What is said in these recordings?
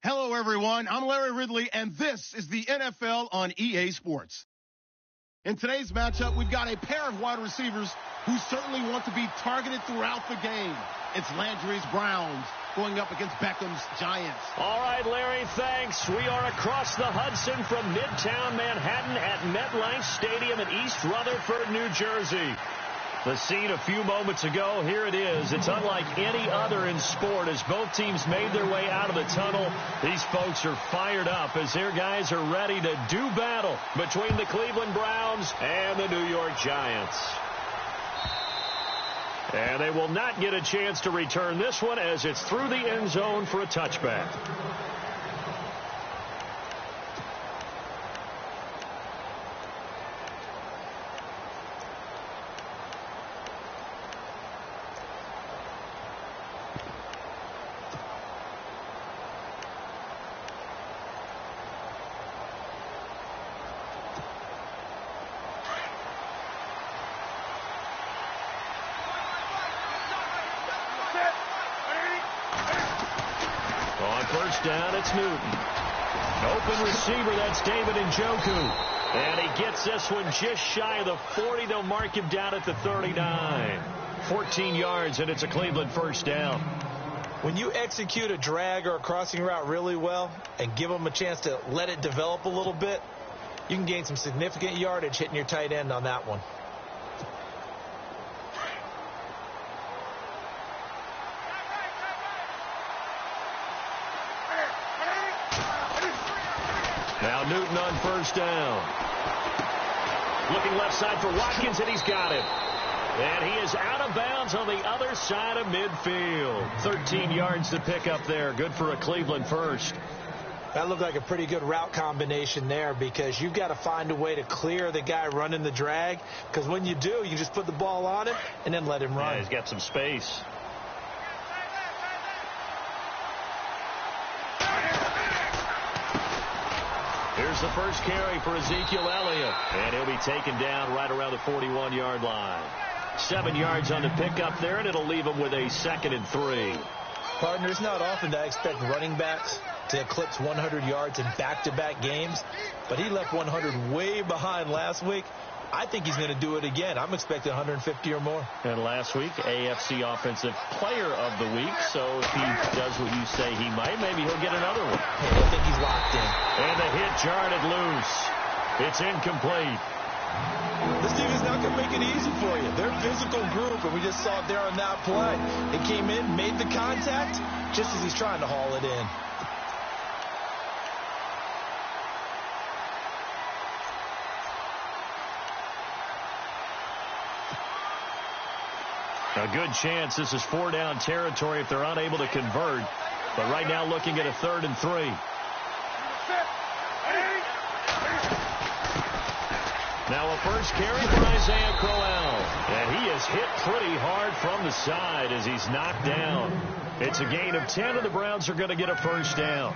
Hello, everyone. I'm Larry Ridley, and this is the NFL on EA Sports. In today's matchup, we've got a pair of wide receivers who certainly want to be targeted throughout the game. It's Landry's Browns going up against Beckham's Giants. All right, Larry, thanks. We are across the Hudson from Midtown Manhattan at MetLife Stadium in East Rutherford, New Jersey. The scene a few moments ago, here it is. It's unlike any other in sport as both teams made their way out of the tunnel. These folks are fired up as their guys are ready to do battle between the Cleveland Browns and the New York Giants. And they will not get a chance to return this one as it's through the end zone for a touchback. First down, it's Newton. Open receiver, that's David Njoku. And he gets this one just shy of the 40. They'll mark him down at the 39. 14 yards, and it's a Cleveland first down. When you execute a drag or a crossing route really well and give them a chance to let it develop a little bit, you can gain some significant yardage hitting your tight end on that one. Now Newton on first down. Looking left side for Watkins, and he's got it. And he is out of bounds on the other side of midfield. 13 yards to pick up there. Good for a Cleveland first. That looked like a pretty good route combination there because you've got to find a way to clear the guy running the drag. Because when you do, you just put the ball on him and then let him run. Yeah, he's got some space. Here's the first carry for Ezekiel Elliott. And he'll be taken down right around the 41-yard line. 7 yards on the pickup there, and it'll leave him with a 2nd and 3. Partner, it's not often that I expect running backs to eclipse 100 yards in back-to-back games, but he left 100 way behind last week. I think he's going to do it again. I'm expecting 150 or more. And last week, AFC Offensive Player of the Week. So if he does what you say he might, maybe he'll get another one. I think he's locked in. And the hit jarred it loose. It's incomplete. This team is not going to make it easy for you. They're a physical group, and we just saw it there on that play. It came in, made the contact, just as he's trying to haul it in. A good chance this is 4-down territory if they're unable to convert. But right now looking at a 3rd and 3. Now a first carry for Isaiah Crowell. And he is hit pretty hard from the side as he's knocked down. It's a gain of 10, and the Browns are going to get a first down.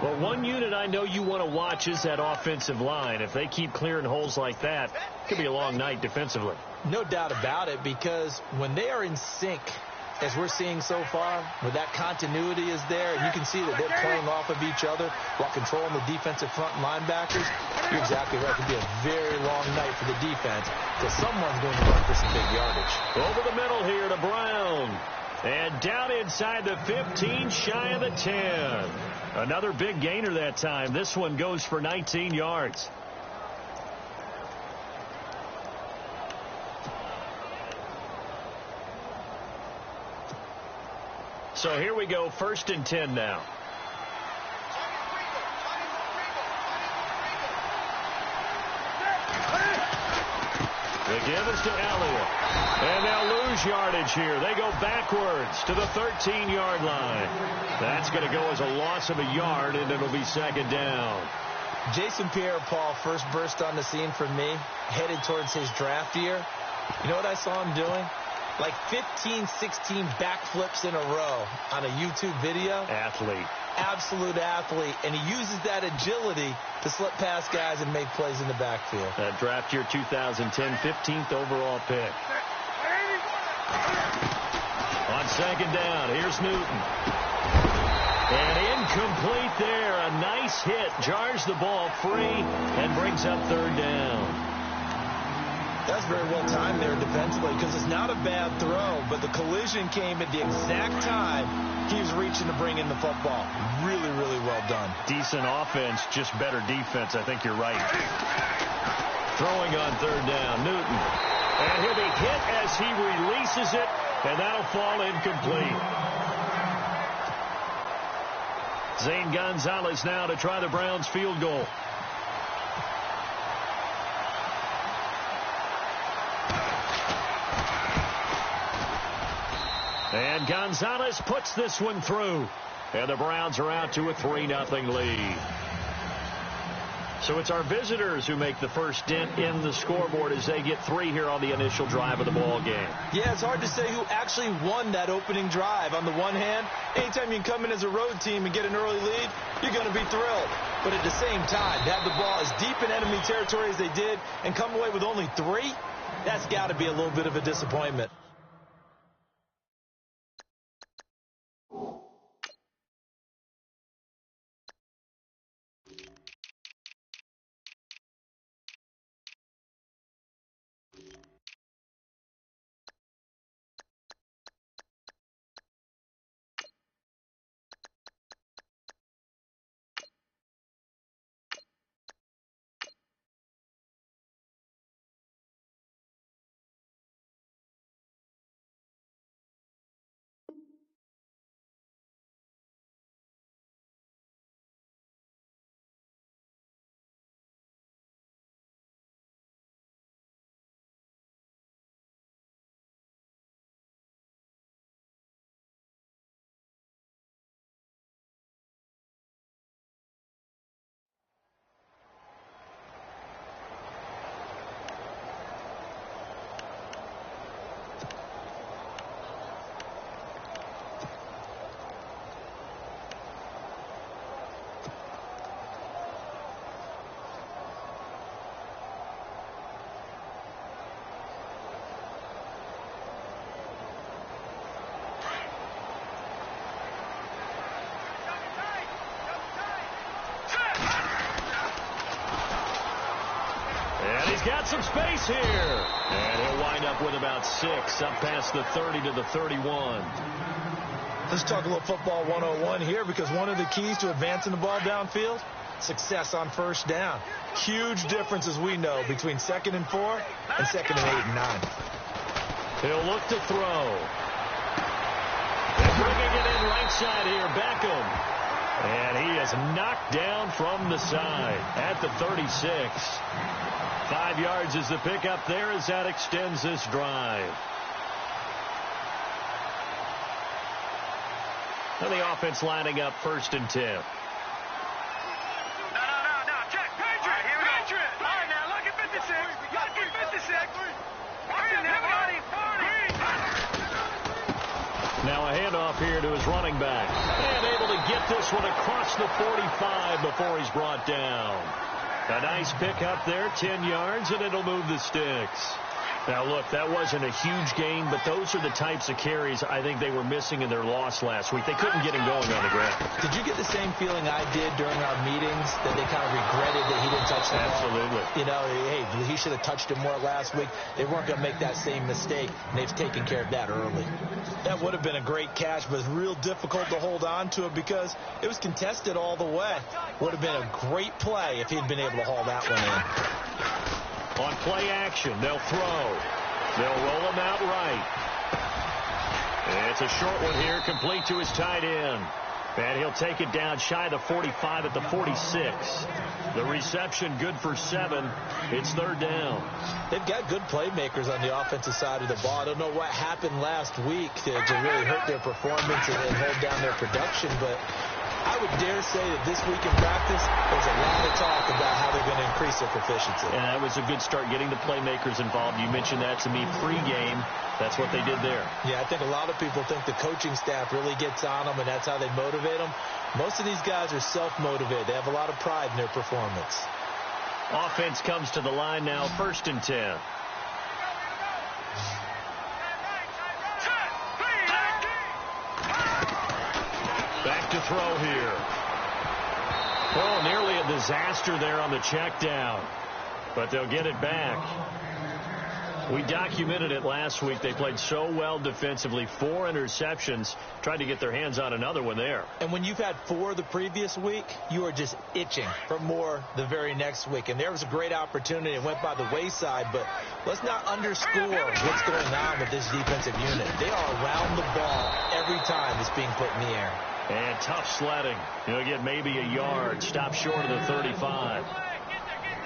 Well, one unit I know you want to watch is that offensive line. If they keep clearing holes like that, it could be a long night defensively. No doubt about it, because when they are in sync, as we're seeing so far, where that continuity is there, and you can see that they're playing off of each other while controlling the defensive front linebackers, you're exactly right. It could be a very long night for the defense because someone's going to run for some big yardage. Over the middle here to Brown. And down inside the 15, shy of the 10. Another big gainer that time. This one goes for 19 yards. So here we go, 1st and 10 now. The give is to Elliott. And they'll lose yardage here. They go backwards to the 13-yard line. That's going to go as a loss of a yard, and it'll be 2nd down. Jason Pierre-Paul first burst on the scene for me, headed towards his draft year. You know what I saw him doing? Like 15, 16 backflips in a row on a YouTube video. Athlete. Absolute athlete. And he uses that agility to slip past guys and make plays in the backfield. That draft year 2010, 15th overall pick. On 2nd down, here's Newton. And Incomplete there. A nice hit. Jars the ball free and brings up third down. That's very well timed there defensively because it's not a bad throw, but the collision came at the exact time he was reaching to bring in the football. Really, really well done. Decent offense, just better defense. I think you're right. Throwing on third down, Newton. And he'll be hit as he releases it, and that'll fall incomplete. Zane Gonzalez now to try the Browns field goal. And Gonzalez puts this one through. And the Browns are out to a 3-0 lead. So it's our visitors who make the first dent in the scoreboard as they get 3 here on the initial drive of the ball game. Yeah, it's hard to say who actually won that opening drive. On the one hand, anytime you can come in as a road team and get an early lead, you're going to be thrilled. But at the same time, to have the ball as deep in enemy territory as they did and come away with only 3, that's got to be a little bit of a disappointment. Got some space here. And he'll wind up with about 6 up past the 30 to the 31. Let's talk a little football 101 here because one of the keys to advancing the ball downfield, success on first down. Huge difference, as we know, between 2nd and 4 and 2nd and 8 and 9. He'll look to throw. They're bringing it in right side here. Beckham. And he is knocked down from the side at the 36. 5 yards is the pickup there as that extends this drive. And the offense lining up 1st and 10. No. Check. Patriot. Here we go. Patriot. All right, now, look at 56. Look at 56. Watching that, buddy. Now a handoff here to his running back. And able to get this one across the 45 before he's brought down. A nice pickup there, 10 yards, and it'll move the sticks. Now, look, that wasn't a huge gain, but those are the types of carries I think they were missing in their loss last week. They couldn't get him going on the ground. Did you get the same feeling I did during our meetings, that they kind of regretted that he didn't touch the ball? Absolutely. You know, hey, he should have touched it more last week. They weren't going to make that same mistake, and they've taken care of that early. That would have been a great catch, but it's real difficult to hold on to it because it was contested all the way. Would have been a great play if he'd been able to haul that one in. On play action, they'll throw. They'll roll him out right. It's a short one here, complete to his tight end. And he'll take it down shy of the 45 at the 46. The reception good for 7. It's 3rd down. They've got good playmakers on the offensive side of the ball. I don't know what happened last week to really hurt their performance and hold down their production, but I would dare say that this week in practice, there's a lot of talk about how they're going to increase their proficiency. And that was a good start, getting the playmakers involved. You mentioned that to me pregame. That's what they did there. Yeah, I think a lot of people think the coaching staff really gets on them, and that's how they motivate them. Most of these guys are self-motivated. They have a lot of pride in their performance. Offense comes to the line now, 1st and 10. Back to throw here. disaster there on the check down. But they'll get it back. We documented it last week. They played so well defensively. 4 interceptions. Tried to get their hands on another one there. And when you've had 4 the previous week, you are just itching for more the very next week. And there was a great opportunity. It went by the wayside. But let's not underscore what's going on with this defensive unit. They are around the ball every time it's being put in the air. And tough sledding. He'll get maybe a yard. Stop short of the 35.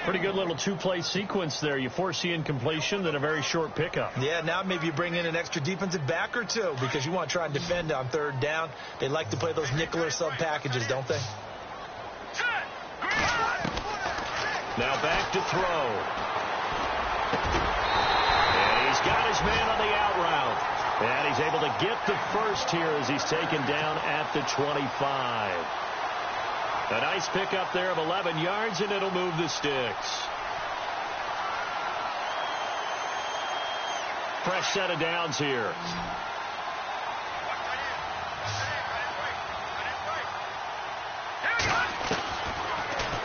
Pretty good little 2-play sequence there. You force the incompletion, then a very short pickup. Yeah, now maybe you bring in an extra defensive back or 2 because you want to try and defend on 3rd down. They like to play those nickel or sub packages, don't they? Now back to throw. And he's got his man on the out route. And he's able to get the first here as he's taken down at the 25. A nice pickup there of 11 yards, and it'll move the sticks. Fresh set of downs here.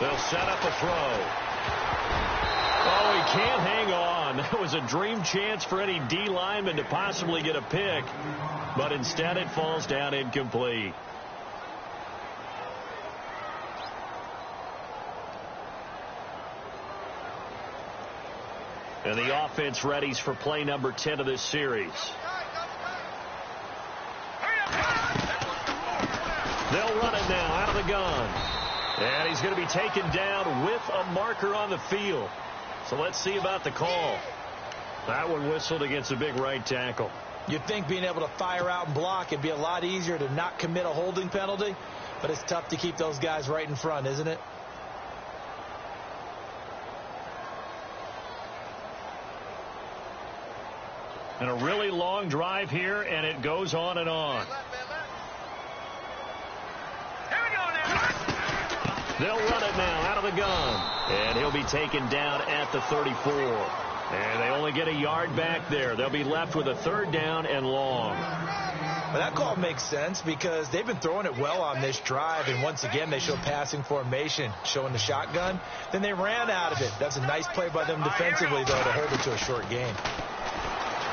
They'll set up a throw. Oh, he can't hang on. That was a dream chance for any D lineman to possibly get a pick, but instead it falls down incomplete. And the offense readies for play number 10 of this series. They'll run it now out of the gun. And he's going to be taken down with a marker on the field. So let's see about the call. That one whistled against a big right tackle. You'd think being able to fire out and block it'd be a lot easier to not commit a holding penalty. But it's tough to keep those guys right in front, isn't it? And a really long drive here, and it goes on and on. They'll run it now out of the gun. And he'll be taken down at the 34. And they only get a yard back there. They'll be left with a 3rd down and long. Well, that call makes sense because they've been throwing it well on this drive. And once again, they show passing formation, showing the shotgun. Then they ran out of it. That's a nice play by them defensively, though, to hold it to a short gain.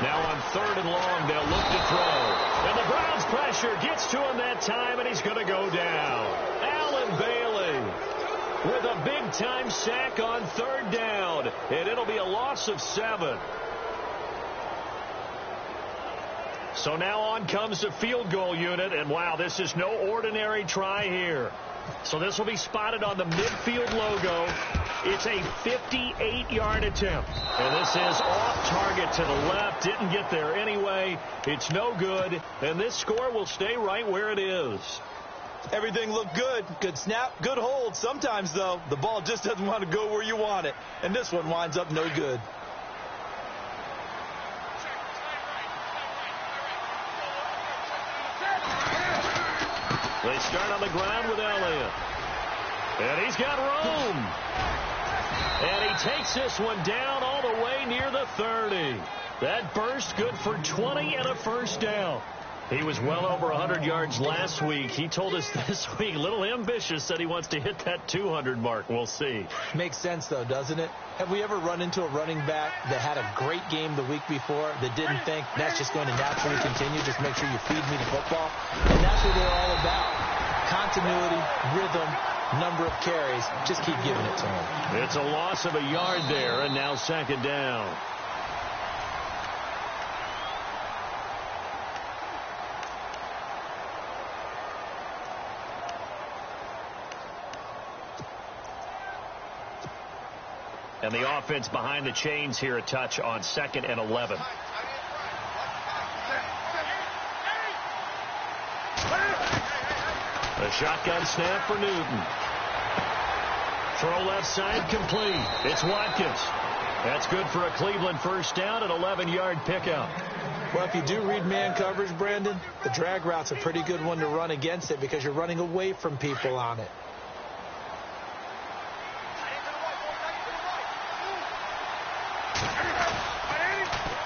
Now on 3rd and long, they'll look to throw. And the Browns' pressure gets to him that time, and he's going to go down. Allen Bailey with a big-time sack on 3rd down, and it'll be a loss of 7. So now on comes the field goal unit, and wow, this is no ordinary try here. So this will be spotted on the midfield logo. It's a 58-yard attempt. And this is off target to the left. Didn't get there anyway. It's no good. And this score will stay right where it is. Everything looked good. Good snap, good hold. Sometimes, though, the ball just doesn't want to go where you want it. And this one winds up no good. They start on the ground with Elliott. And he's got room. And he takes this one down all the way near the 30. That burst good for 20 and a 1st down. He was well over 100 yards last week. He told us this week, a little ambitious, said he wants to hit that 200 mark. We'll see. Makes sense, though, doesn't it? Have we ever run into a running back that had a great game the week before that didn't think that's just going to naturally continue? Just make sure you feed me the football. And that's what they're all about. Continuity, rhythm, number of carries. Just keep giving it to him. It's a loss of a yard there, and now 2nd down. And the offense behind the chains here a touch on 2nd and 11. A shotgun snap for Newton. Throw left side complete. It's Watkins. That's good for a Cleveland 1st down, an 11-yard pickup. Well, if you do read man coverage, Brandon, the drag route's a pretty good one to run against it because you're running away from people on it.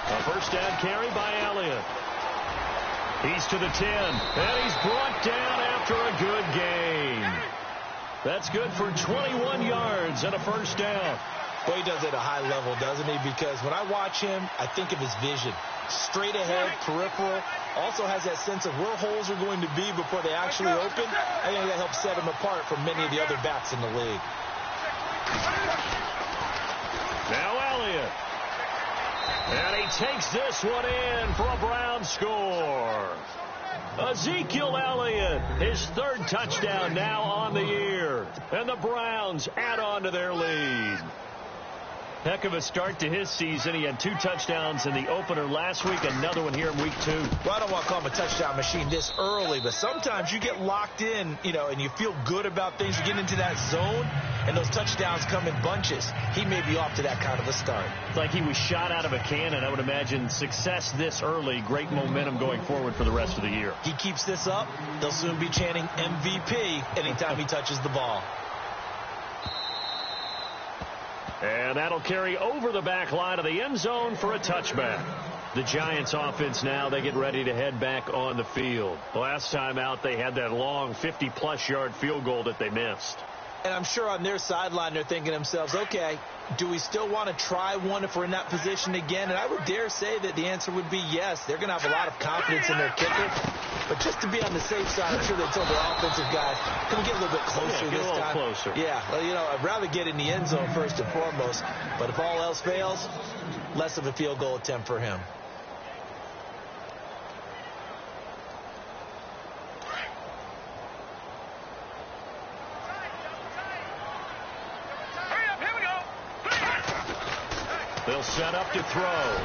A 1st down carry by Elliott. He's to the 10, and he's brought down after a good gain. That's good for 21 yards and a first down. Well, he does it at a high level, doesn't he? Because when I watch him, I think of his vision. Straight ahead, peripheral. Also has that sense of where holes are going to be before they actually open. I think that helps set him apart from many of the other backs in the league. Now Elliott. And he takes this one in for a Brown score. Ezekiel Elliott, his third touchdown now on the year. And the Browns add on to their lead. Heck of a start to his season. He had 2 touchdowns in the opener last week, another one here in week 2. Well, I don't want to call him a touchdown machine this early, but sometimes you get locked in, and you feel good about things. You get into that zone, and those touchdowns come in bunches. He may be off to that kind of a start. Like he was shot out of a cannon. I would imagine success this early, great momentum going forward for the rest of the year. He keeps this up, they'll soon be chanting MVP anytime he touches the ball. And that'll carry over the back line of the end zone for a touchback. The Giants offense now, they get ready to head back on the field. Last time out, they had that long 50-plus yard field goal that they missed. And I'm sure on their sideline they're thinking to themselves, okay, do we still want to try one if we're in that position again? And I would dare say that the answer would be yes. They're going to have a lot of confidence in their kicker. But just to be on the safe side, I'm sure they told their offensive guys, can we get a little bit closer this time? Closer. Yeah, well, I'd rather get in the end zone first and foremost. But if all else fails, less of a field goal attempt for him. They'll set up to throw.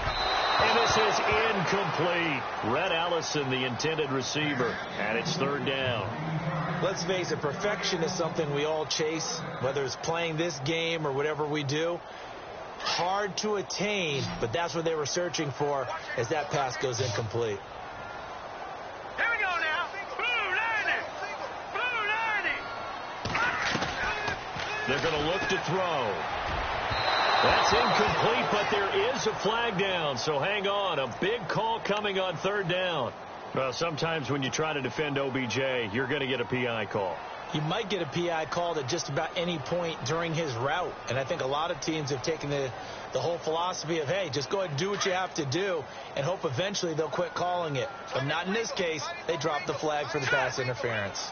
And this is incomplete. Red Allison, the intended receiver, and it's third down. Let's face it, perfection is something we all chase, whether it's playing this game or whatever we do. Hard to attain, but that's what they were searching for as that pass goes incomplete. Here we go now. Blue 90. They're going to look to throw. That's incomplete, but there is a flag down, so hang on. A big call coming on third down. Well, sometimes when you try to defend OBJ, you're going to get a PI call. You might get a PI called at just about any point during his route. And I think a lot of teams have taken the whole philosophy of, hey, just go ahead and do what you have to do and hope eventually they'll quit calling it. But not in this case. They dropped the flag for the pass interference.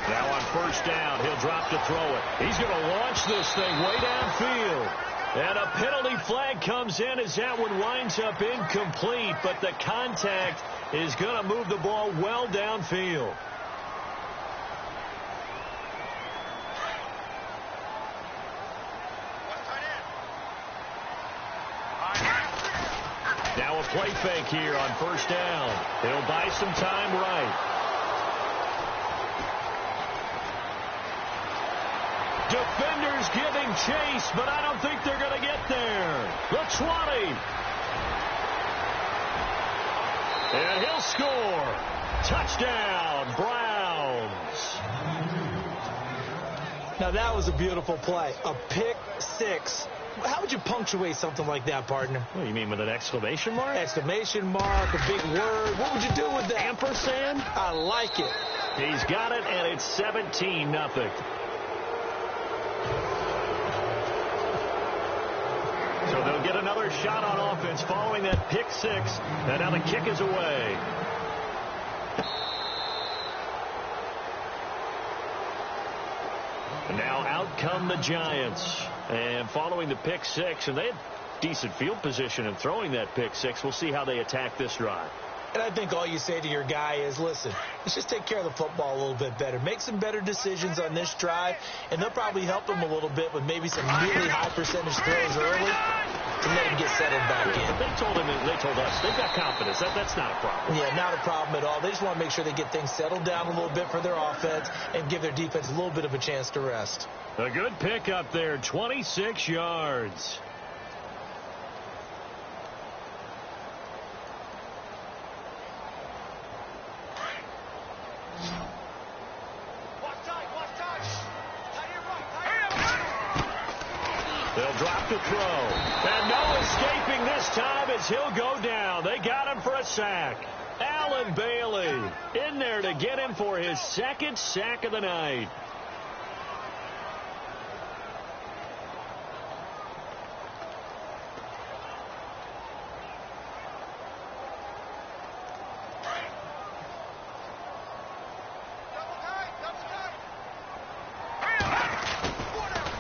Now on first down, he'll drop to throw it. He's going to launch this thing way downfield. And a penalty flag comes in as that one winds up incomplete, but the contact is going to move the ball well downfield. Now a play fake here on first down. He'll buy some time right. Defenders giving chase, but I don't think they're going to get there. The 20. And he'll score. Touchdown, Browns. Now that was a beautiful play. A pick six. How would you punctuate something like that, partner? What do you mean, with an exclamation mark? Exclamation mark, a big word. What would you do with that? Ampersand? I like it. He's got it, and it's 17-0. So they'll get another shot on offense following that pick six. And now the kick is away. And now out come the Giants. And following the pick six, and they had decent field position in throwing that pick six. We'll see how they attack this drive. And I think all you say to your guy is, listen, let's just take care of the football a little bit better. Make some better decisions on this drive, and they'll probably help him a little bit with maybe some really high percentage throws early to let him get settled back in. They told him, they told us, they've got confidence. That's not a problem. Yeah, not a problem at all. They just want to make sure they get things settled down a little bit for their offense and give their defense a little bit of a chance to rest. A good pick up there, 26 yards. They'll drop to throw. And no escaping this time as he'll go down. They got him for a sack. Allen Bailey in there to get him for his second sack of the night.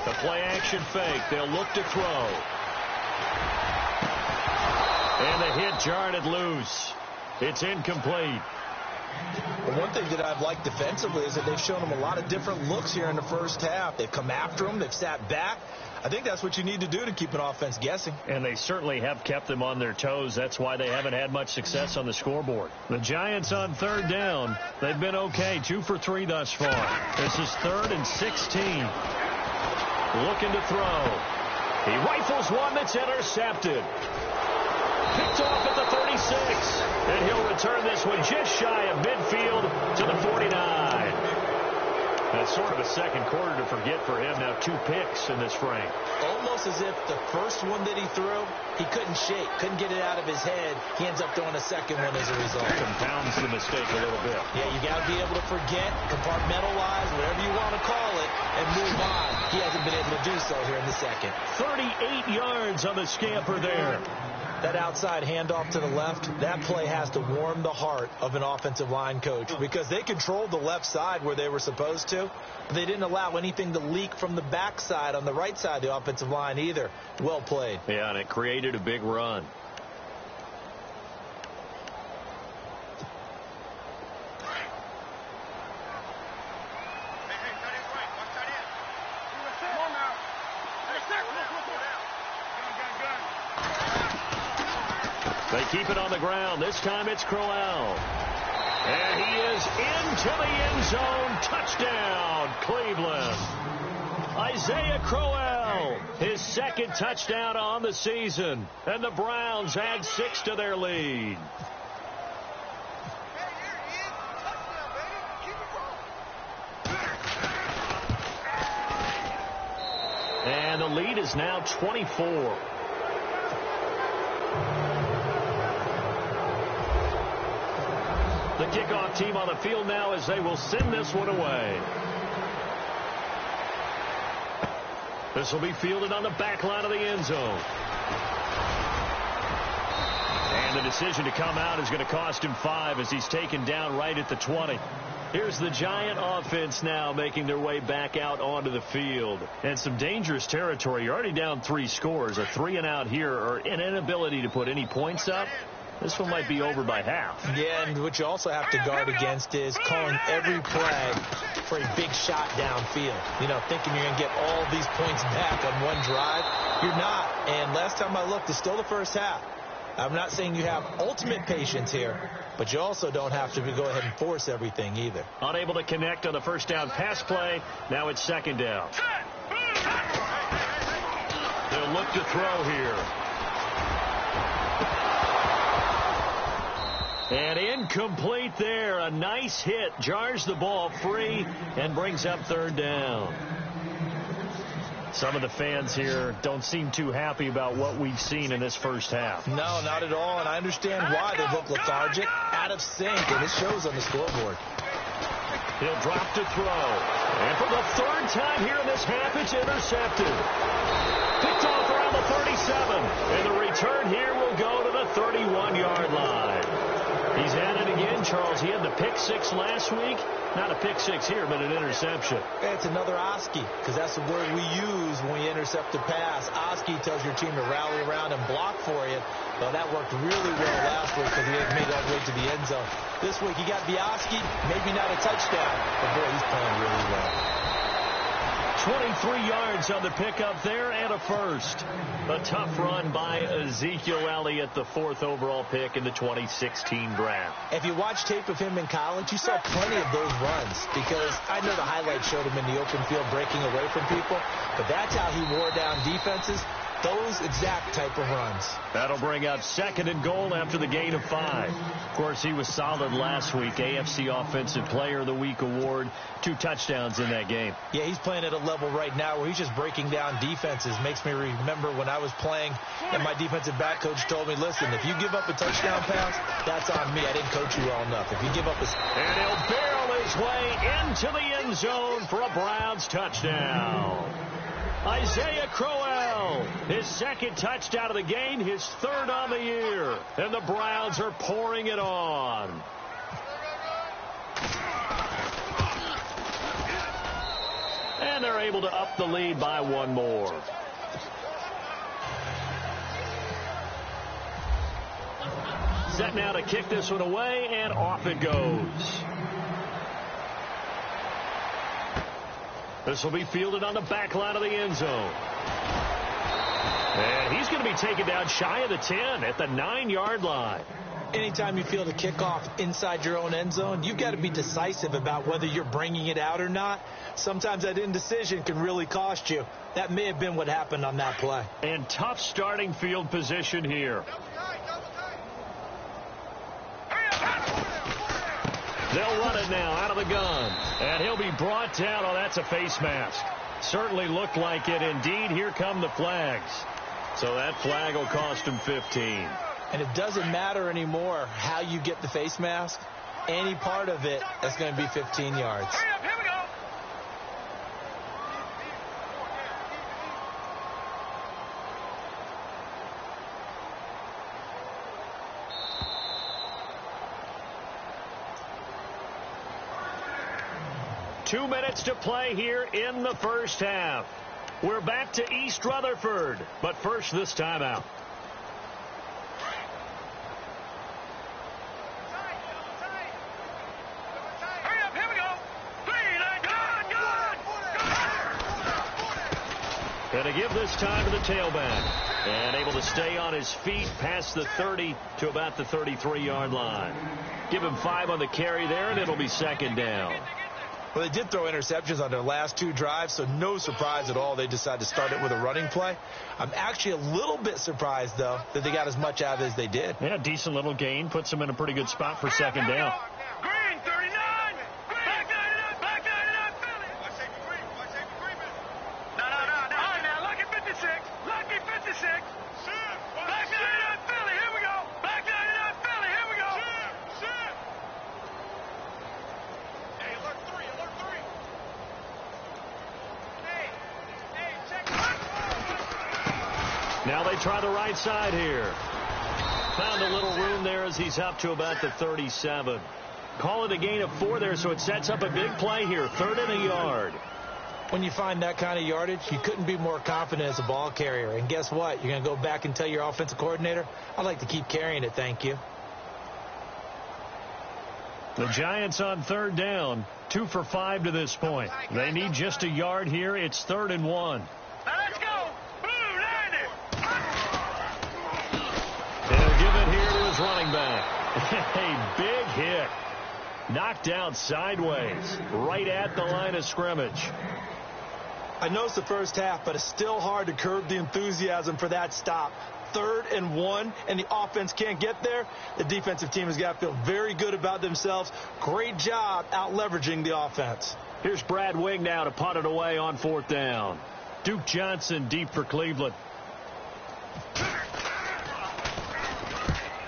The play-action fake. They'll look to throw. And the hit jarred it loose. It's incomplete. Well, one thing that I've liked defensively is that they've shown him a lot of different looks here in the first half. They've come after him. They've sat back. I think that's what you need to do to keep an offense guessing. And they certainly have kept them on their toes. That's why they haven't had much success on the scoreboard. The Giants on third down. They've been okay. 2 for 3 thus far. This is 3rd and 16. Looking to throw. He rifles one that's intercepted. Picked off at the 36. And he'll return this one just shy of midfield to the 49. That's sort of a second quarter to forget for him. Now 2 picks in this frame. Almost as if the first one that he threw, he couldn't shake, couldn't get it out of his head. He ends up throwing a second one as a result. Compounds the mistake a little bit. Yeah, you got to be able to forget, compartmentalize, whatever you want to call it, and move on. He hasn't been able to do so here in the second. 38 yards on the scamper there. That outside handoff to the left, that play has to warm the heart of an offensive line coach because they controlled the left side where they were supposed to, but they didn't allow anything to leak from the backside on the right side of the offensive line either. Well played. Yeah, and it created a big run. They keep it on the ground. This time it's Crowell. And he is into the end zone. Touchdown, Cleveland. Isaiah Crowell, his second touchdown on the season. And the Browns add 6 to their lead. And the lead is now 24. The kickoff team on the field now as they will send this one away. This will be fielded on the back line of the end zone. And the decision to come out is going to cost him 5 as he's taken down right at the 20. Here's the Giant offense now making their way back out onto the field. And some dangerous territory. You're already down 3 scores. A 3-and-out here or an inability to put any points up. This one might be over by half. Yeah, and what you also have to guard against is calling every play for a big shot downfield. You know, thinking you're going to get all these points back on one drive. You're not. And last time I looked, it's still the first half. I'm not saying you have ultimate patience here, but you also don't have to go ahead and force everything either. Unable to connect on the first down pass play. Now it's second down. They'll look to throw here. And incomplete there. A nice hit. Jars the ball free and brings up third down. Some of the fans here don't seem too happy about what we've seen in this first half. No, not at all. And I understand why they look lethargic, out of sync, and it shows on the scoreboard. He'll drop to throw. And for the 3rd time here in this half, it's intercepted. Picked off around the 37. And the return here will go to the 31-yard line. He's at it again, Charles. He had the pick 6 last week. Not a pick 6 here, but an interception. It's another Oski, because that's the word we use when we intercept a pass. Oski tells your team to rally around and block for you. Well, that worked really well last week because he had made it all the way to the end zone. This week he got Oski, maybe not a touchdown, but boy, he's playing really well. 23 yards on the pickup there and a first. A tough run by Ezekiel Elliott, the 4th overall pick in the 2016 draft. If you watch tape of him in college, you saw plenty of those runs because I know the highlights showed him in the open field breaking away from people, but that's how he wore down defenses. those exact type of runs. That'll bring up 2nd and goal after the gain of 5. Of course, he was solid last week. AFC Offensive Player of the Week award. 2 touchdowns in that game. Yeah, he's playing at a level right now where he's just breaking down defenses. Makes me remember when I was playing and my defensive back coach told me, listen, if you give up a touchdown pass, that's on me. I didn't coach you well enough. If you give up a... And he'll barrel his way into the end zone for a Browns touchdown. Isaiah Crowell, his 2nd touchdown of the game, his 3rd on the year. And the Browns are pouring it on. And they're able to up the lead by 1 more. Set now to kick this one away, and off it goes. This will be fielded on the back line of the end zone. And he's going to be taken down shy of the 10 at the 9-yard line. Anytime you field a kickoff inside your own end zone, you've got to be decisive about whether you're bringing it out or not. Sometimes that indecision can really cost you. That may have been what happened on that play. And tough starting field position here. They'll run it now out of the gun. And he'll be brought down. Oh, that's a face mask. Certainly looked like it. Indeed, here come the flags. So that flag will cost him 15. And it doesn't matter anymore how you get the face mask. Any part of it, that's going to be 15 yards. Hurry up, here we go. 2 minutes to play here in the first half. We're back to East Rutherford, but first this timeout. Hurry up, here we go. 3, 9, And to give this time to the tailback. And able to stay on his feet past the 30 to about the 33-yard line. Give him 5 on the carry there, and it'll be 2nd down. Well, they did throw interceptions on their last 2 drives, so no surprise at all they decided to start it with a running play. I'm actually a little bit surprised, though, that they got as much out of it as they did. Yeah, decent little gain. Puts them in a pretty good spot for 2nd down. Green, 39. Back 99, Philly. Watch safety Green. No. All right, now, lucky 56. Lucky 56. Back 99, Philly. Here we go. Back 99, Philly. Here we go. Hey, alert 3. Hey, check. Now they try the right side here. Found a little room there as he's up to about the 37. Call it a gain of 4 there, so it sets up a big play here. 3rd and a yard. When you find that kind of yardage, you couldn't be more confident as a ball carrier. And guess what? You're going to go back and tell your offensive coordinator, I'd like to keep carrying it, thank you. The Giants on 3rd down. 2 for 5 to this point. They need just a yard here. It's 3rd and 1. Now let's go. Blue, 90. They'll give it here to his running back. A big hit. Knocked down sideways, right at the line of scrimmage. I know it's the first half, but it's still hard to curb the enthusiasm for that stop. 3rd and 1, and the offense can't get there. The defensive team has got to feel very good about themselves. Great job out leveraging the offense. Here's Brad Wing now to punt it away on 4th down. Duke Johnson deep for Cleveland.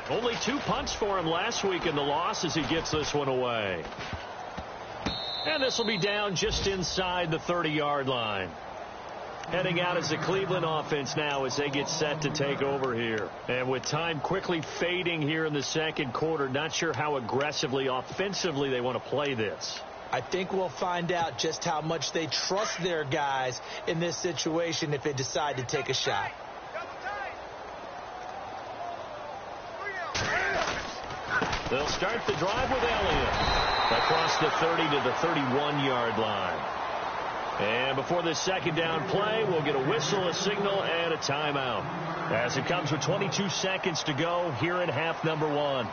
Only 2 punts for him last week in the loss as he gets this one away. And this will be down just inside the 30-yard line. Heading out as the Cleveland offense now as they get set to take over here. And with time quickly fading here in the 2nd quarter, not sure how aggressively, offensively they want to play this. I think we'll find out just how much they trust their guys in this situation if they decide to take a shot. They'll start the drive with Elliott across the 30 to the 31-yard line. And before this 2nd down play, we'll get a whistle, a signal, and a timeout. As it comes with 22 seconds to go here in half number 1.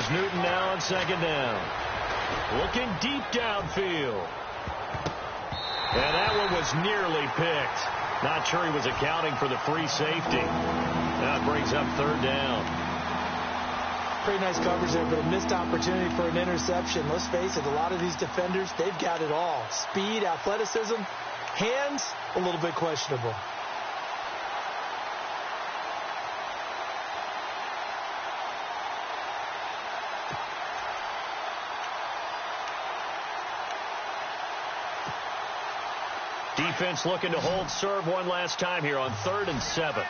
Here's Newton now on second down. Looking deep downfield. And that one was nearly picked. Not sure he was accounting for the free safety. Now it brings up third down. Pretty nice coverage there, but a missed opportunity for an interception. Let's face it, a lot of these defenders, they've got it all. Speed, athleticism, hands, a little bit questionable. Defense looking to hold serve one last time here on 3rd and 7.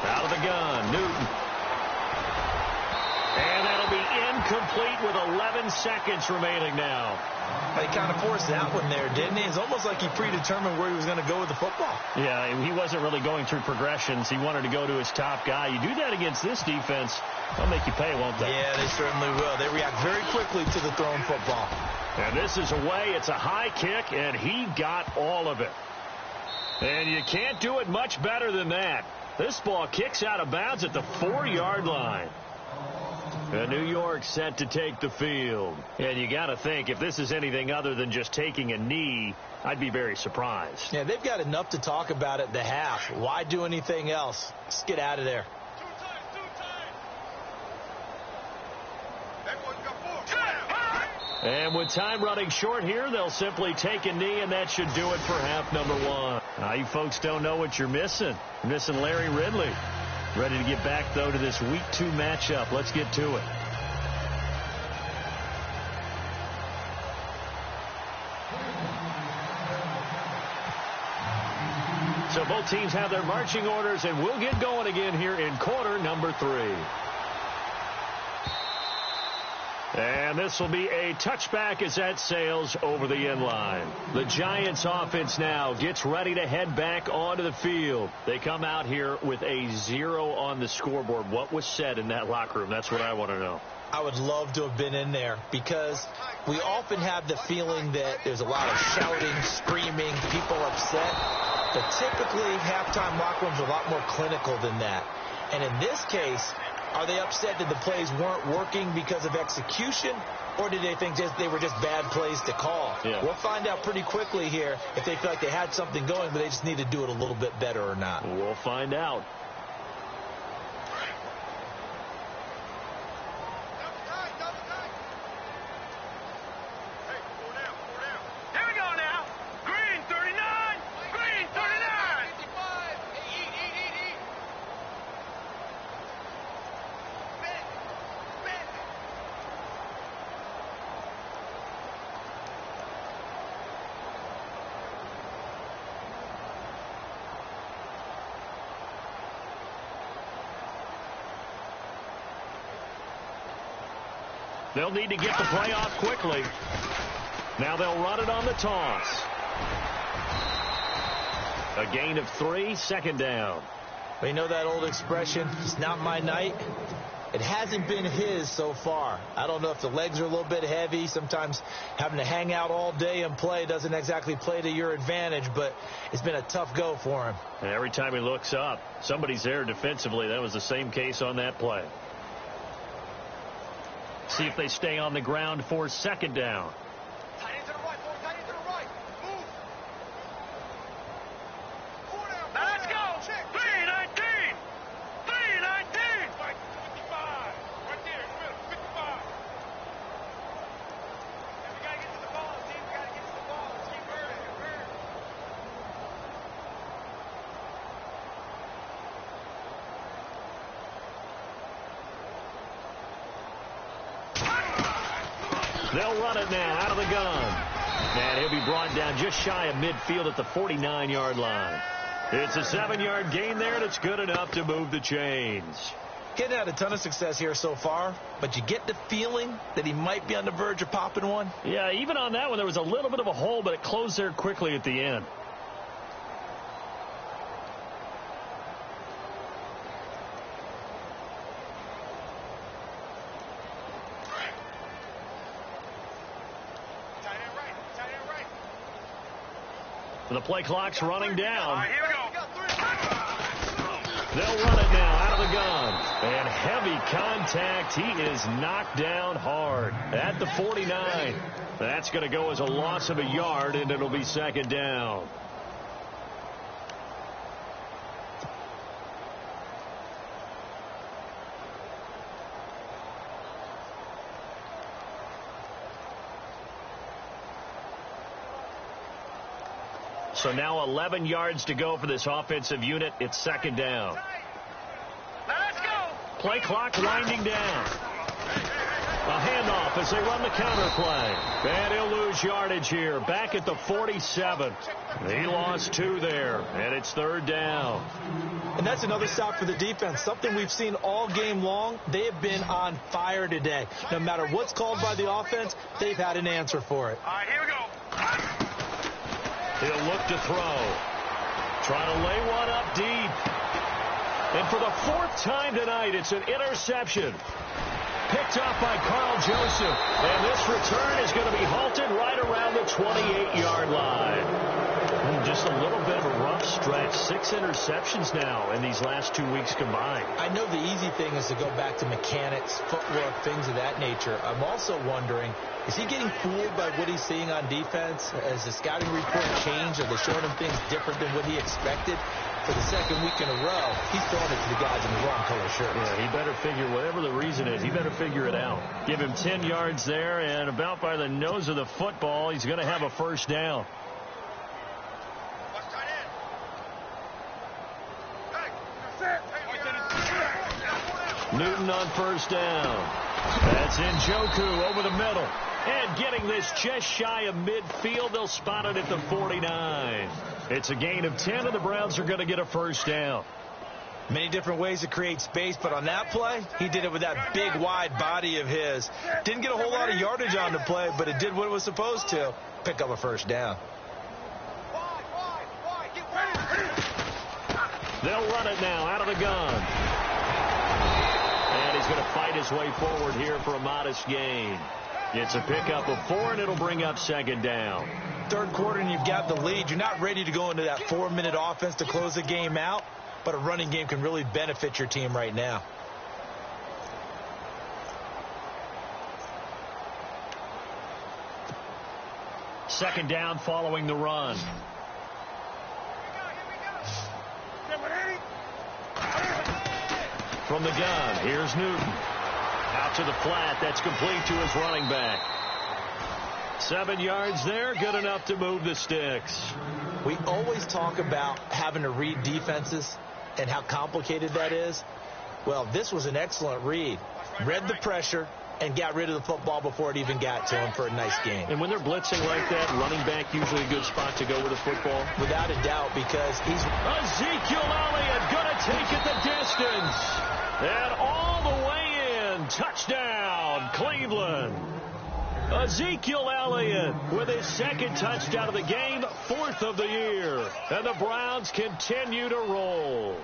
Out of the gun, Newton. And that'll be incomplete with 11 seconds remaining now. He kind of forced that one there, didn't he? It's almost like he predetermined where he was going to go with the football. Yeah, he wasn't really going through progressions. He wanted to go to his top guy. You do that against this defense, they'll make you pay, won't they? Yeah, they certainly will. They react very quickly to the thrown football. And this is away. It's a high kick, and he got all of it. And you can't do it much better than that. This ball kicks out of bounds at the 4-yard line. And New York set to take the field. And you got to think, if this is anything other than just taking a knee, I'd be very surprised. Yeah, they've got enough to talk about at the half. Why do anything else? Let's get out of there. And with time running short here, they'll simply take a knee, and that should do it for half number 1. Now, you folks don't know what you're missing. You're missing Larry Ridley. Ready to get back, though, to this Week 2 matchup. Let's get to it. So both teams have their marching orders, and we'll get going again here in quarter number 3. And this will be a touchback as that sails over the end line. The Giants offense now gets ready to head back onto the field. They come out here with a 0 on the scoreboard. What was said in that locker room? That's what I want to know. I would love to have been in there because we often have the feeling that there's a lot of shouting, screaming, people upset. But typically, halftime locker rooms are a lot more clinical than that. And in this case, are they upset that the plays weren't working because of execution, or did they think they were just bad plays to call? Yeah. We'll find out pretty quickly here if they feel like they had something going, but they just need to do it a little bit better or not. We'll find out. They'll need to get the play off quickly. Now they'll run it on the toss. A gain of 3, second down. We know that old expression, it's not my night. It hasn't been his so far. I don't know if the legs are a little bit heavy. Sometimes having to hang out all day and play doesn't exactly play to your advantage, but it's been a tough go for him. And every time he looks up, somebody's there defensively. That was the same case on that play. See if they stay on the ground for second down. Tight end to the right, boy. Tight end to the right. Move. Now let's go. 3-19. 3-19. 55. Right there in the middle. 55. And we got to get to the ball, team. We got to get to the ball. Let's keep hurting. They'll run it now out of the gun. And he'll be brought down just shy of midfield at the 49-yard line. It's a 7-yard gain there, and it's good enough to move the chains. Getting had a ton of success here so far, but you get the feeling that he might be on the verge of popping one. Yeah, even on that one, there was a little bit of a hole, but it closed there quickly at the end. The play clock's running down. All right, here we go. They'll run it now out of contact. He is knocked down hard at the 49. That's going to go as a loss of a yard, and it'll be second down. So now 11 yards to go for this offensive unit. It's second down. Let's go. Play clock winding down. A handoff as they run the counter play. And he'll lose yardage here. Back at the 47. He lost 2 there. And it's third down. And that's another stop for the defense. Something we've seen all game long. They have been on fire today. No matter what's called by the offense, they've had an answer for it. All right, here we go. He'll look to throw. Trying to lay one up deep. And for the 4th time tonight, it's an interception. Picked up by Carl Joseph. And this return is going to be halted right around the 28-yard line. Just a little bit of a rough stretch. 6 interceptions now in these last 2 weeks combined. I know the easy thing is to go back to mechanics, footwork, things of that nature. I'm also wondering, is he getting fooled by what he's seeing on defense? Has the scouting report changed? Are they showing him things different than what he expected? For the second week in a row, he's throwing it to the guys in the wrong color shirts. Yeah, he better figure, whatever the reason is, he better figure it out. Give him 10 yards there, and about by the nose of the football, he's going to have a first down. Newton on first down. That's Njoku over the middle. And getting this just shy of midfield, they'll spot it at the 49. It's a gain of 10, and the Browns are going to get a first down. Many different ways to create space, but on that play, he did it with that big, wide body of his. Didn't get a whole lot of yardage on the play, but it did what it was supposed to. Pick up a first down. They'll run it now out of the gun. And he's going to fight his way forward here for a modest gain. It's a pickup of 4, and it'll bring up second down. Third quarter, and you've got the lead. You're not ready to go into that 4-minute offense to close the game out, but a running game can really benefit your team right now. Second down following the run. From the gun, here's Newton. Out to the flat. That's complete to his running back. 7 yards there. Good enough to move the sticks. We always talk about having to read defenses and how complicated that is. Well, this was an excellent read. Read the pressure and got rid of the football before it even got to him for a nice gain. And when they're blitzing like that, running back usually a good spot to go with the football? Without a doubt, because he's... Ezekiel Elliott going to take it the distance. And all the way in. Touchdown, Cleveland. Ezekiel Elliott with his 2nd touchdown of the game, 4th of the year. And the Browns continue to roll.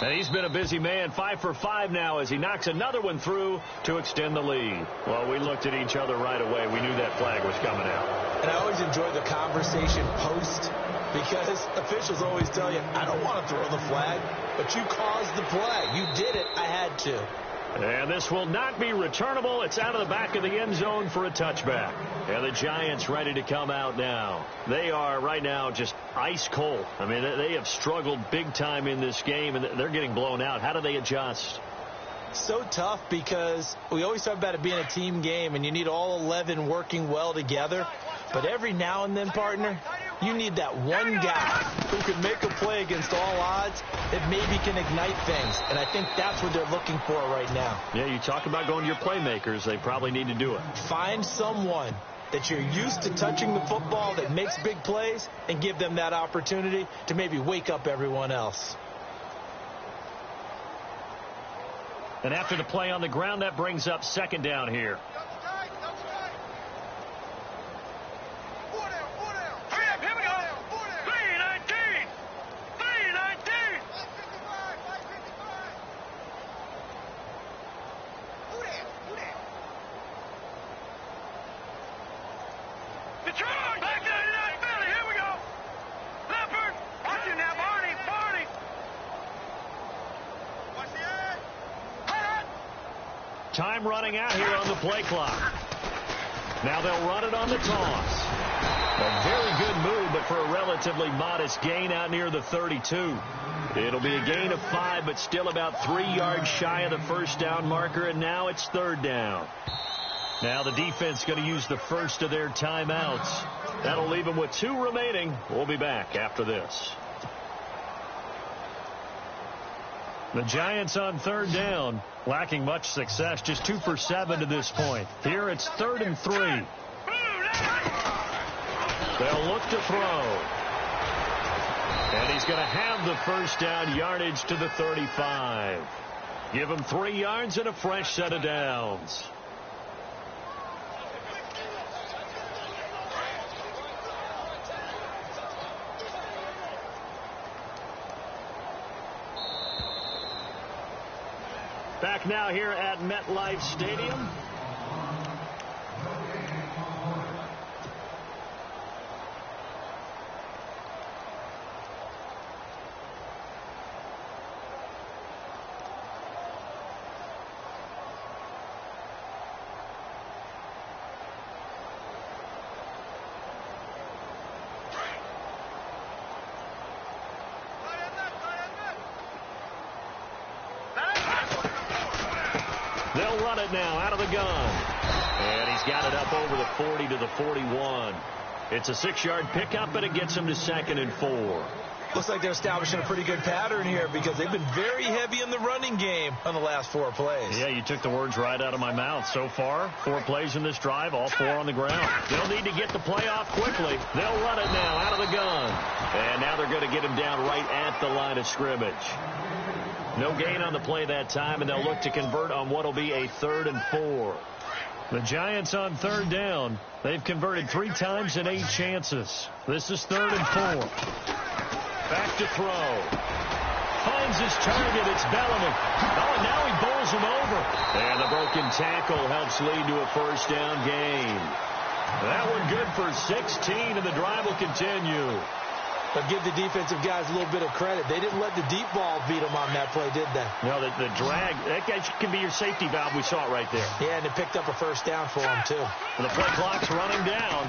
And he's been a busy man, 5 for 5 now as he knocks another one through to extend the lead. Well, we looked at each other right away. We knew that flag was coming out. And I always enjoy the conversation post because officials always tell you, I don't want to throw the flag, but you caused the play. You did it. I had to. And this will not be returnable. It's out of the back of the end zone for a touchback. And the Giants ready to come out now. They are right now just ice cold. I mean, they have struggled big time in this game, and they're getting blown out. How do they adjust? So tough because we always talk about it being a team game, and you need all 11 working well together. But every now and then, partner, you need that one guy who can make a play against all odds that maybe can ignite things. And I think that's what they're looking for right now. Yeah, you talk about going to your playmakers. They probably need to do it. Find someone that you're used to touching the football that makes big plays and give them that opportunity to maybe wake up everyone else. And after the play on the ground, that brings up second down here. Time running out here on the play clock. Now they'll run it on the toss. A very good move, but for a relatively modest gain out near the 32. It'll be a gain of 5, but still about 3 yards shy of the first down marker, and now it's third down. Now the defense going to use the first of their timeouts. That'll leave them with 2 remaining. We'll be back after this. The Giants on third down, lacking much success, just 2 for 7 to this point. Here it's 3rd and 3. They'll look to throw. And he's going to have the first down, yardage to the 35. Give him 3 yards and a fresh set of downs. Back now here at MetLife Stadium. They'll run it now out of the gun. And he's got it up over the 40 to the 41. It's a 6-yard pickup, and it gets him to 2nd and 4. Looks like they're establishing a pretty good pattern here because they've been very heavy in the running game on the last 4 plays. Yeah, you took the words right out of my mouth. So far, 4 plays in this drive, all 4 on the ground. They'll need to get the play off quickly. They'll run it now out of the gun. And now they're going to get him down right at the line of scrimmage. No gain on the play that time, and they'll look to convert on what will be a 3rd and 4. The Giants on third down. They've converted 3 times in 8 chances. This is 3rd and 4. Back to throw. Finds his target. It's Bellamy. Oh, and now he bowls him over. And the broken tackle helps lead to a first down gain. That one good for 16, and the drive will continue. But give the defensive guys a little bit of credit. They didn't let the deep ball beat them on that play, did they? No, the drag, that guy can be your safety valve. We saw it right there. Yeah, and it picked up a first down for him, too. And the play clock's running down.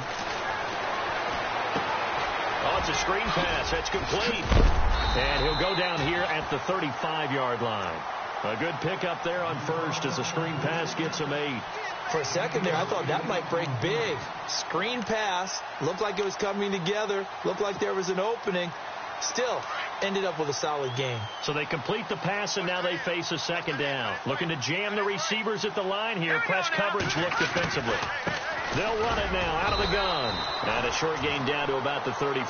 Oh, it's a screen pass. That's complete. And he'll go down here at the 35-yard line. A good pickup there on first as the screen pass gets him 8. For a second there, I thought that might break big. Screen pass. Looked like it was coming together. Looked like there was an opening. Still, ended up with a solid game. So they complete the pass, and now they face a 2nd down. Looking to jam the receivers at the line here. Press coverage look defensively. They'll run it now out of the gun. And a short gain down to about the 33.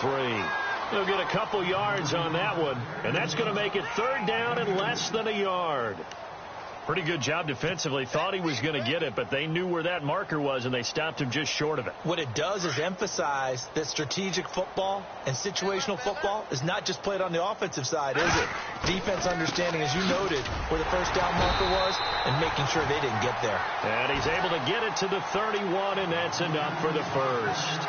They'll get a couple yards on that one, and that's going to make it 3rd down and less than a yard. Pretty good job defensively. Thought he was going to get it, but they knew where that marker was, and they stopped him just short of it. What it does is emphasize that strategic football and situational football is not just played on the offensive side, is it? Defense understanding, as you noted, where the first down marker was and making sure they didn't get there. And he's able to get it to the 31, and that's enough for the first.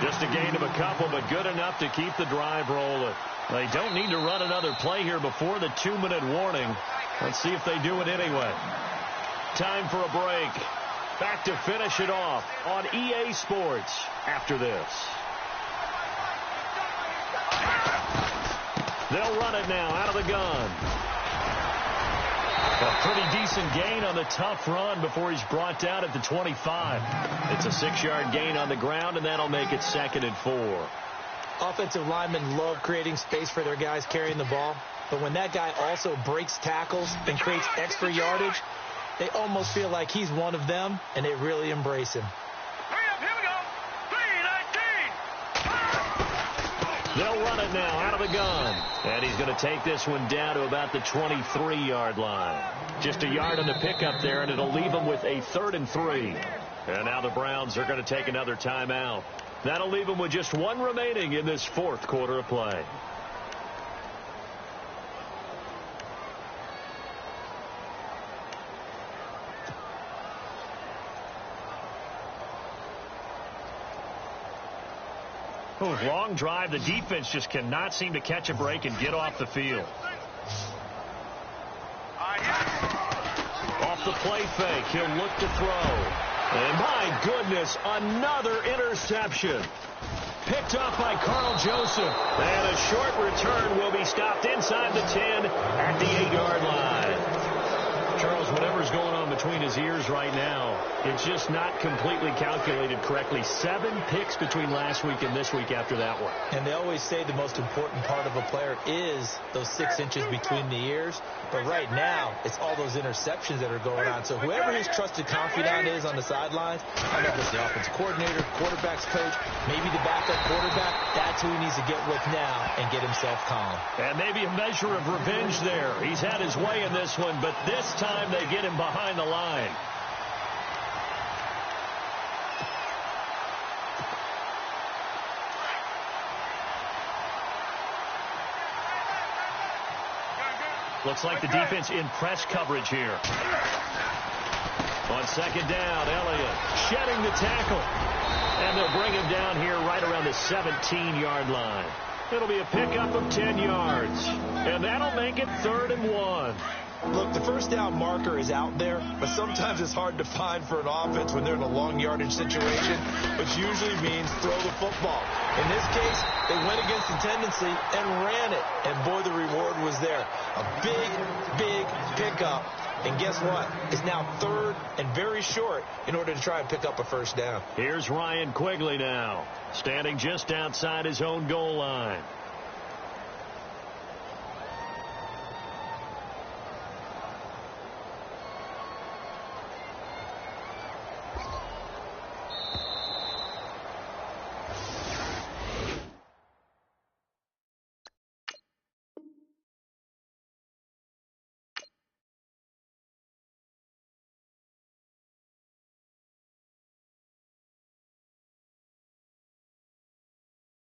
Just a gain of a couple, but good enough to keep the drive rolling. They don't need to run another play here before the 2-minute warning. Let's see if they do it anyway. Time for a break. Back to finish it off on EA Sports after this. They'll run it now out of the gun. A pretty decent gain on the tough run before he's brought down at the 25. It's a 6-yard gain on the ground, and that'll make it 2nd and 4. Offensive linemen love creating space for their guys carrying the ball. But when that guy also breaks tackles and creates extra yardage, they almost feel like he's one of them, and they really embrace him. Here we go. 3-19. They'll run it now out of the gun. And he's going to take this one down to about the 23-yard line. Just a yard on the pickup there, and it'll leave them with a 3rd and 3. And now the Browns are going to take another timeout. That'll leave them with just 1 remaining in this 4th quarter of play. Long drive. The defense just cannot seem to catch a break and get off the field. All right, Off the play fake. He'll look to throw. And my goodness, another interception. Picked off by Carl Joseph. And a short return will be stopped inside the 10 at the 8-yard line. Charles, whatever's going on between his ears right now, it's just not completely calculated correctly. 7 picks between last week and this week after that one. And they always say the most important part of a player is those 6 inches between the ears. But right now, it's all those interceptions that are going on. So whoever his trusted confidant is on the sidelines, I don't know if it's the offensive coordinator, quarterback's coach, maybe the backup quarterback, that's who he needs to get with now and get himself calm. And maybe a measure of revenge there. He's had his way in this one, but this time they get him behind the line. Looks like the defense in press coverage here. On second down, Elliott shedding the tackle. And they'll bring him down here right around the 17-yard line. It'll be a pickup of 10 yards. And that'll make it 3rd and 1. Look, the first down marker is out there, but sometimes it's hard to find for an offense when they're in a long yardage situation, which usually means throw the football. In this case, they went against the tendency and ran it. And, boy, the reward was there. A big, big pickup. And guess what? It's now 3rd and very short in order to try and pick up a first down. Here's Ryan Quigley now, standing just outside his own goal line.